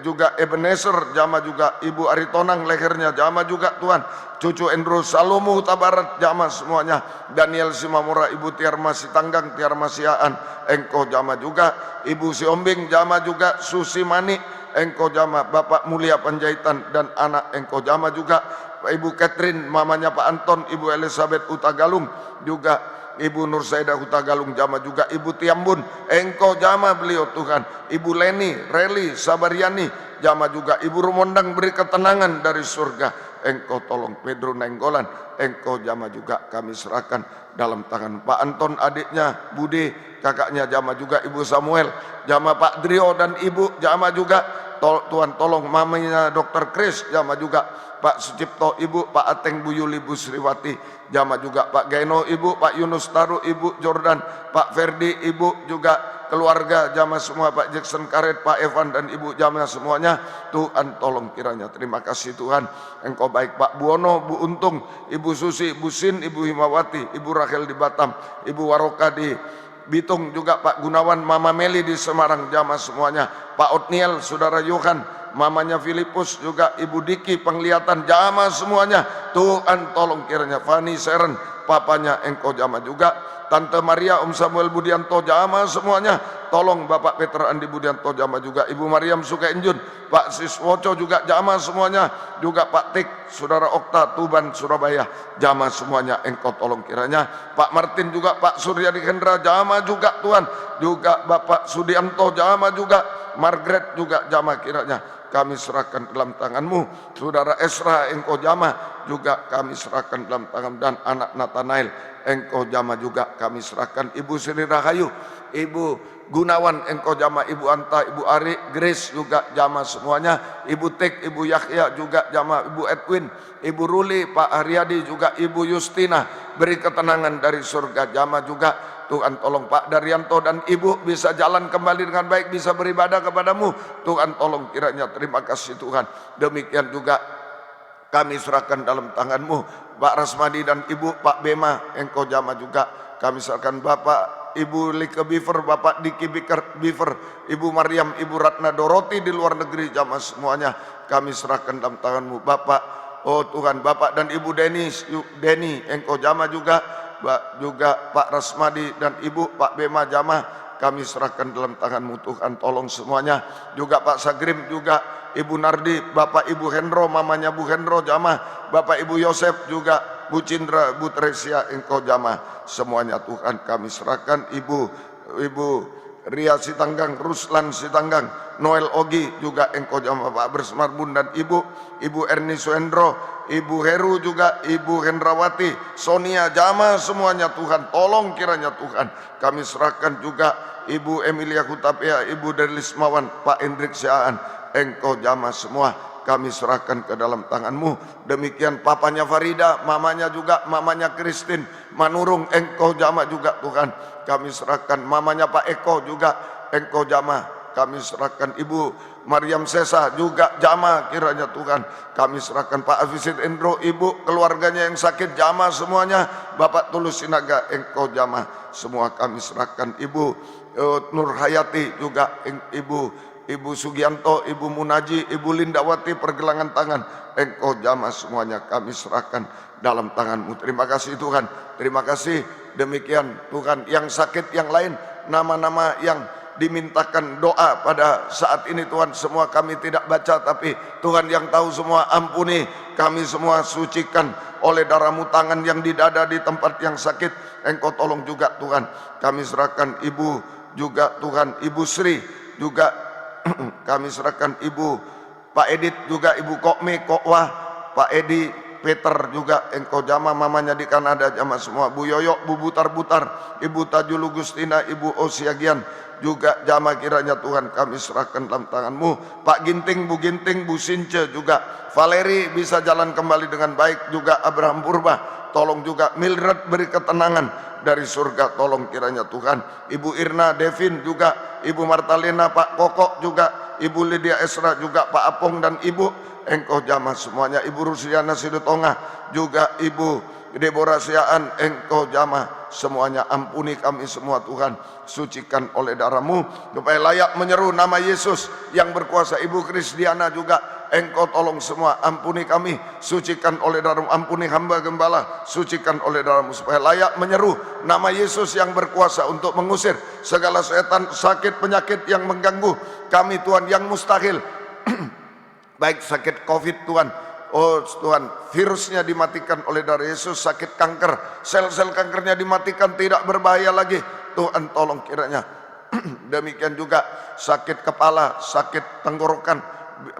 juga Ebenezer jamah juga. Ibu Aritonang lehernya jamah juga Tuhan. Cucu Endro Salomo Tabarat jamah semuanya. Daniel Simamura, Ibu Tiarma Sitanggang, Tiarma Siaan, Engkau jamah juga. Ibu Siombing jamah juga. Susi Mani, Engkau jamah. Bapak Mulia Panjaitan dan anak Engkau jamah juga. Ibu Catherine, mamanya Pak Anton, Ibu Elizabeth Utagalung, juga Ibu Nur Saidah Utagalung jamah juga. Ibu Tiambun, Engkau jamah beliau Tuhan. Ibu Leni, Reli, Sabariani jamah juga. Ibu Rumondang beri ketenangan dari surga, Engkau tolong. Pedro Nenggolan, Engkau jamah juga. Kami serahkan dalam tangan Pak Anton, adiknya Budi, kakaknya jamah juga. Ibu Samuel jamah. Pak Drio dan Ibu jamah juga. Tuhan tolong. Mamanya Dr. Chris jamah juga. Pak Sucipto, Ibu, Pak Ateng, Bu Yuli, Bu Sriwati jamah juga. Pak Geno, Ibu, Pak Yunus Taru, Ibu Jordan, Pak Ferdi, Ibu juga keluarga jamah semua. Pak Jackson Karet, Pak Evan dan Ibu jamah semuanya. Tuhan tolong kiranya. Terima kasih Tuhan, Engkau baik. Pak Buono, Bu Untung, Ibu Susi, Bu Sin, Ibu Himawati, Ibu Rachel di Batam, Ibu Waroka di Bitung juga. Pak Gunawan, Mama Meli di Semarang jamah semuanya. Pak Otniel, Saudara Yohan mamanya Filipus juga, Ibu Diki penglihatan jamaah semuanya, Tuhan tolong kiranya. Fani Seren papanya engkau jamaah juga, Tante Maria, Om Samuel Budianto jamaah semuanya, tolong Bapak Peter Andi Budianto jamaah juga, Ibu Mariam Sukainjun, Pak Siswoco juga jamaah semuanya, juga Pak Tik, Saudara Okta Tuban Surabaya jamaah semuanya, engkau tolong kiranya. Pak Martin juga, Pak Suryadi Hendra jamaah juga Tuhan, juga Bapak Sudianto jamaah juga, Margaret juga jamaah kiranya. Kami serahkan dalam tangan-Mu. Saudara Esra engkau jamaah juga kami serahkan dalam tangan, dan anak Nathanael engkau jamaah juga kami serahkan. Ibu Sri Rahayu, Ibu Gunawan engkau jamaah, Ibu Anta, Ibu Ari, Grace juga jamaah semuanya, Ibu Tek, Ibu Yahya juga jamaah, Ibu Edwin, Ibu Ruli, Pak Haryadi juga, Ibu Justina, beri ketenangan dari surga jamaah juga. Tuhan tolong Pak Daryanto dan Ibu bisa jalan kembali dengan baik, bisa beribadah kepadamu. Tuhan tolong kiranya. Terima kasih Tuhan. Demikian juga kami serahkan dalam tangan-Mu Pak Rasmadi dan Ibu, Pak Bema engkau jamaah juga kami serahkan. Bapak Ibu Like Beaver, Bapak Diki Beaver, Ibu Mariam, Ibu Ratna Doroti di luar negeri jamaah semuanya kami serahkan dalam tangan-Mu Bapak. Oh Tuhan, Bapak dan Ibu Deni engkau jamaah juga Pak Rasmadi dan Ibu, Pak Bema jamaah kami serahkan dalam tangan-Mu Tuhan, tolong semuanya. Juga Pak Sagrim juga, Ibu Nardi, Bapak Ibu Hendro, mamanya Bu Hendro jamaah, Bapak Ibu Yosef juga, Bu Cindra, Bu Tresia engkau jamaah semuanya Tuhan kami serahkan. Ibu Ria Sitanggang, Ruslan Sitanggang, Noel Ogi juga engkau jamaah, Pak Bersmarbun dan Ibu Erni Suhendro, Ibu Heru juga, Ibu Hendrawati, Sonia jamaah semuanya Tuhan, tolong kiranya Tuhan. Kami serahkan juga Ibu Emilia Hutapea, Ibu Derlismawan, Pak Hendrik Siaan engkau jamaah semua kami serahkan ke dalam tangan-Mu. Demikian papanya Farida, mamanya juga, mamanya Kristin Manurung engkau jamaah juga Tuhan kami serahkan. Mamanya Pak Eko juga engkau jamaah kami serahkan. Ibu Mariam Sesa juga jamaah kiranya Tuhan kami serahkan. Pak Afisid Endro, Ibu keluarganya yang sakit jamaah semuanya, Bapak Tulus Sinaga engkau jamaah semua kami serahkan. Ibu Nur Hayati juga, Ibu Sugianto, Ibu Munaji, Ibu Lindawati pergelangan tangan engkau jamaah semuanya kami serahkan dalam tangan-Mu. Terima kasih Tuhan, terima kasih. Demikian Tuhan, yang sakit yang lain, nama-nama yang dimintakan doa pada saat ini Tuhan, semua kami tidak baca, tapi Tuhan yang tahu semua. Ampuni kami semua, sucikan oleh darah-Mu tangan yang di dada di tempat yang sakit engkau tolong juga Tuhan. Kami serahkan Ibu juga Tuhan, Ibu Sri juga kami serahkan. Ibu Pak Edit juga, Ibu Kokme, Kokwah, Pak Edi, Peter juga engkau jamaah, mamanya di Kanada jamaah semua. Bu Yoyok, Bu Butar-Butar, Ibu Tajul Gustina, Ibu Osiagian juga jamaah kiranya Tuhan kami serahkan dalam tangan-Mu. Pak Ginting, Bu Ginting, Bu Since juga, Valeri bisa jalan kembali dengan baik juga. Abraham Purba tolong juga. Mildred beri ketenangan dari surga tolong kiranya Tuhan. Ibu Irna Devin juga, Ibu Martalena, Pak Kokok juga, Ibu Lydia Esra juga, Pak Apong dan Ibu engkau jamaah semuanya. Ibu Rusiana Sidutonga juga, Ibu Deborah Siaan engkau jamaah semuanya. Ampuni kami semua Tuhan, sucikan oleh darah-Mu supaya layak menyeru nama Yesus yang berkuasa. Ibu Krisdiana juga engkau tolong semua, ampuni kami, sucikan oleh darah-Mu. Ampuni hamba gembala, sucikan oleh darah-Mu supaya layak menyeru nama Yesus yang berkuasa untuk mengusir segala setan, sakit, penyakit yang mengganggu kami Tuhan, yang mustahil baik sakit COVID Tuhan, oh Tuhan, virusnya dimatikan oleh darah Yesus. Sakit kanker, sel-sel kankernya dimatikan, tidak berbahaya lagi Tuhan tolong kiranya. Demikian juga sakit kepala, sakit tenggorokan,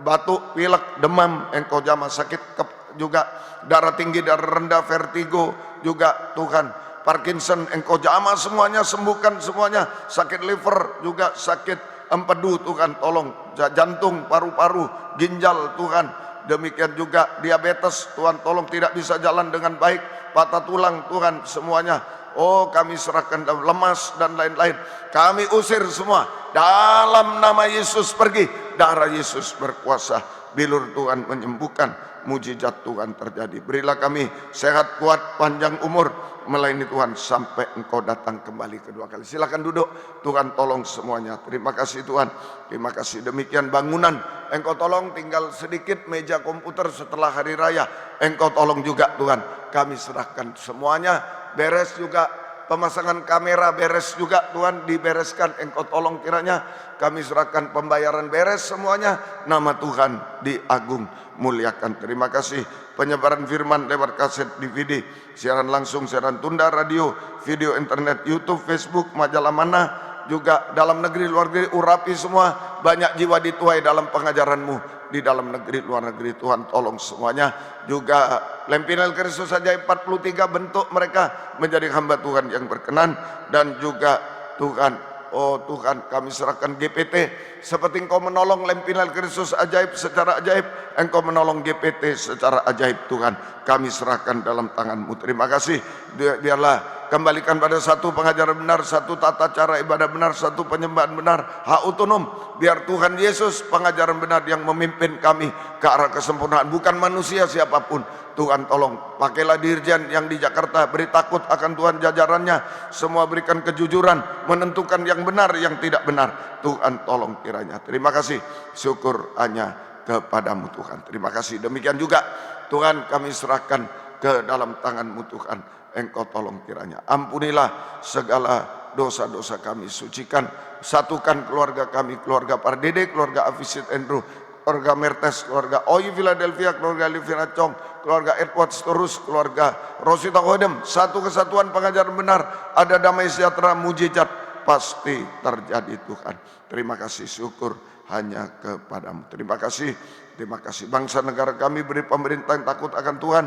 batuk, pilek, demam engkau jamaah. Sakit juga darah tinggi, darah rendah, vertigo juga Tuhan. Parkinson engkau jamaah semuanya, sembuhkan semuanya. Sakit liver juga, sakit empedu Tuhan tolong. Jantung, paru-paru, ginjal Tuhan. Demikian juga diabetes Tuhan tolong, tidak bisa jalan dengan baik. Patah tulang Tuhan semuanya, oh kami serahkan. Lemas dan lain-lain kami usir semua dalam nama Yesus. Pergi, darah Yesus berkuasa bilur Tuhan menyembuhkan, mujizat Tuhan terjadi. Berilah kami sehat, kuat, panjang umur, melayani Tuhan sampai Engkau datang kembali kedua kali. Silakan duduk, Tuhan tolong semuanya. Terima kasih Tuhan, terima kasih. Demikian bangunan, Engkau tolong, tinggal sedikit meja komputer setelah hari raya, Engkau tolong juga Tuhan. Kami serahkan semuanya, beres juga pemasangan kamera, beres juga Tuhan, dibereskan, Engkau tolong kiranya. Kami serahkan pembayaran, beres semuanya, nama Tuhan diagung muliakan. Terima kasih penyebaran firman lewat kaset DVD, siaran langsung, siaran tunda, radio, video internet, YouTube, Facebook, majalah mana, juga dalam negeri, luar negeri, urapi semua. Banyak jiwa dituai dalam pengajaran-Mu di dalam negeri, luar negeri. Tuhan tolong semuanya. Juga Lempinel Kristus saja 43 bentuk mereka menjadi hamba Tuhan yang berkenan. Dan juga Tuhan, oh Tuhan, kami serahkan GPT, seperti Engkau menolong Lempinel Kristus ajaib secara ajaib, Engkau menolong GPT secara ajaib Tuhan. Kami serahkan dalam tangan-Mu. Terima kasih. Biarlah kembalikan pada satu pengajaran benar, satu tata cara ibadah benar, satu penyembahan benar, hak otonom. Biar Tuhan Yesus pengajaran benar yang memimpin kami ke arah kesempurnaan, bukan manusia siapapun. Tuhan tolong, pakailah dirjen yang di Jakarta, beri takut akan Tuhan jajarannya, semua berikan kejujuran, menentukan yang benar, yang tidak benar. Tuhan tolong kiranya. Terima kasih, syukur hanya kepadamu Tuhan. Terima kasih. Demikian juga Tuhan, kami serahkan ke dalam tangan-Mu Tuhan. Engkau tolong kiranya. Ampunilah segala dosa-dosa kami, sucikan, satukan keluarga kami, keluarga Pardede, keluarga Avisit Andrew, keluarga Mertes, keluarga Oi Philadelphia, keluarga Livina Chong, keluarga Edward Storus, keluarga Rosita Hodem. Satu kesatuan pengajaran benar, ada damai sejahtera, mujizat pasti terjadi Tuhan. Terima kasih, syukur hanya kepadamu. Terima kasih, terima kasih. Bangsa negara kami beri pemerintah yang takut akan Tuhan.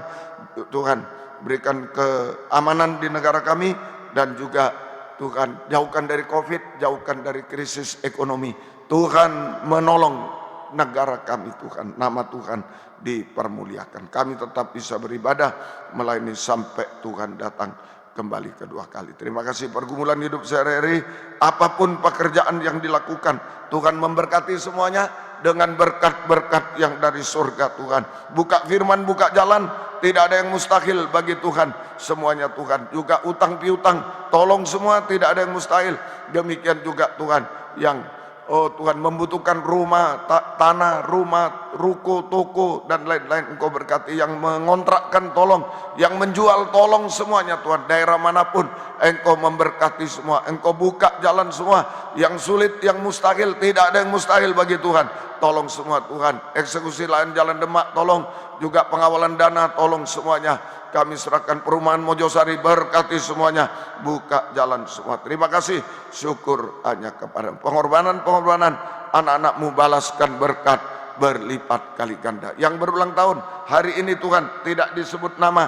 Tuhan berikan keamanan di negara kami, dan juga Tuhan jauhkan dari COVID, jauhkan dari krisis ekonomi. Tuhan menolong negara kami Tuhan, nama Tuhan dipermuliakan. Kami tetap bisa beribadah melayani sampai Tuhan datang kembali kedua kali. Terima kasih. Pergumulan hidup sehari-hari, apapun pekerjaan yang dilakukan, Tuhan memberkati semuanya dengan berkat-berkat yang dari surga Tuhan. Buka firman, buka jalan, tidak ada yang mustahil bagi Tuhan. Semuanya Tuhan. Juga utang piutang, tolong semua, tidak ada yang mustahil. Demikian juga Tuhan yang Tuhan membutuhkan rumah, tanah, rumah, ruko, toko, dan lain-lain. Engkau berkati yang mengontrakkan, tolong. Yang menjual, tolong semuanya Tuhan. Daerah manapun, Engkau memberkati semua. Engkau buka jalan semua. Yang sulit, yang mustahil, tidak ada yang mustahil bagi Tuhan. Tolong semua Tuhan. Eksekusi lahan jalan Demak, tolong. Juga pengawalan dana, tolong semuanya. Kami serahkan perumahan Mojosari, berkati semuanya, buka jalan semua. Terima kasih, syukur hanya kepada pengorbanan anak-anak-Mu, balaskan berkat berlipat kali ganda. Yang berulang tahun hari ini Tuhan, tidak disebut nama,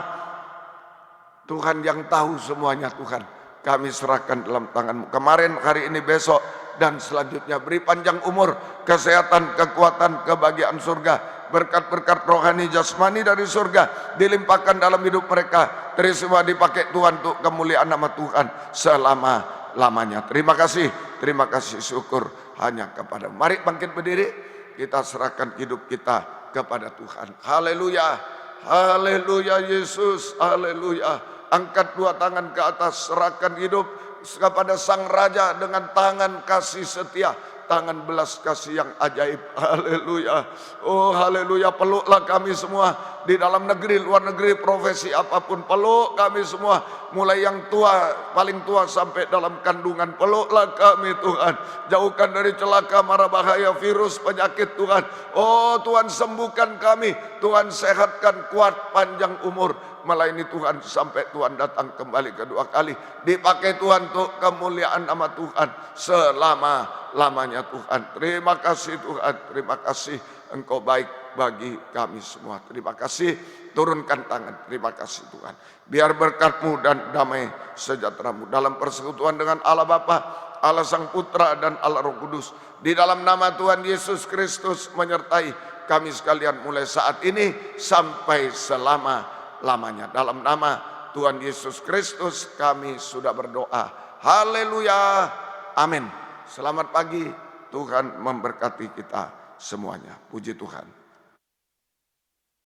Tuhan yang tahu semuanya Tuhan. Kami serahkan dalam tangan-Mu. Kemarin, hari ini, besok, dan selanjutnya. Beri panjang umur, kesehatan, kekuatan, kebahagiaan surga. Berkat-berkat rohani jasmani dari surga dilimpahkan dalam hidup mereka. Semua dipakai Tuhan untuk kemuliaan nama Tuhan selama-lamanya. Terima kasih, syukur hanya kepada. Mari bangkit berdiri, kita serahkan hidup kita kepada Tuhan. Haleluya, haleluya Yesus, haleluya. Angkat dua tangan ke atas, serahkan hidup kepada Sang Raja dengan tangan kasih setia, tangan belas kasih yang ajaib. Haleluya, oh haleluya. Peluklah kami semua di dalam negeri, luar negeri, profesi apapun, peluk kami semua, mulai yang tua, paling tua sampai dalam kandungan. Peluklah kami Tuhan, jauhkan dari celaka, mara bahaya, virus, penyakit Tuhan. Oh Tuhan, sembuhkan kami, Tuhan sehatkan, kuat, panjang umur, melayani Tuhan sampai Tuhan datang kembali kedua kali. Dipakai Tuhan untuk kemuliaan nama Tuhan selama-lamanya Tuhan. Terima kasih Tuhan, terima kasih. Engkau baik bagi kami semua. Terima kasih. Turunkan tangan. Terima kasih Tuhan. Biar berkat-Mu dan damai sejahtera-Mu dalam persekutuan dengan Allah Bapa, Allah Sang Putra, dan Allah Roh Kudus, di dalam nama Tuhan Yesus Kristus menyertai kami sekalian mulai saat ini sampai selama-lamanya. Dalam nama Tuhan Yesus Kristus kami sudah berdoa. Haleluya, amin. Selamat pagi, Tuhan memberkati kita semuanya. Puji Tuhan.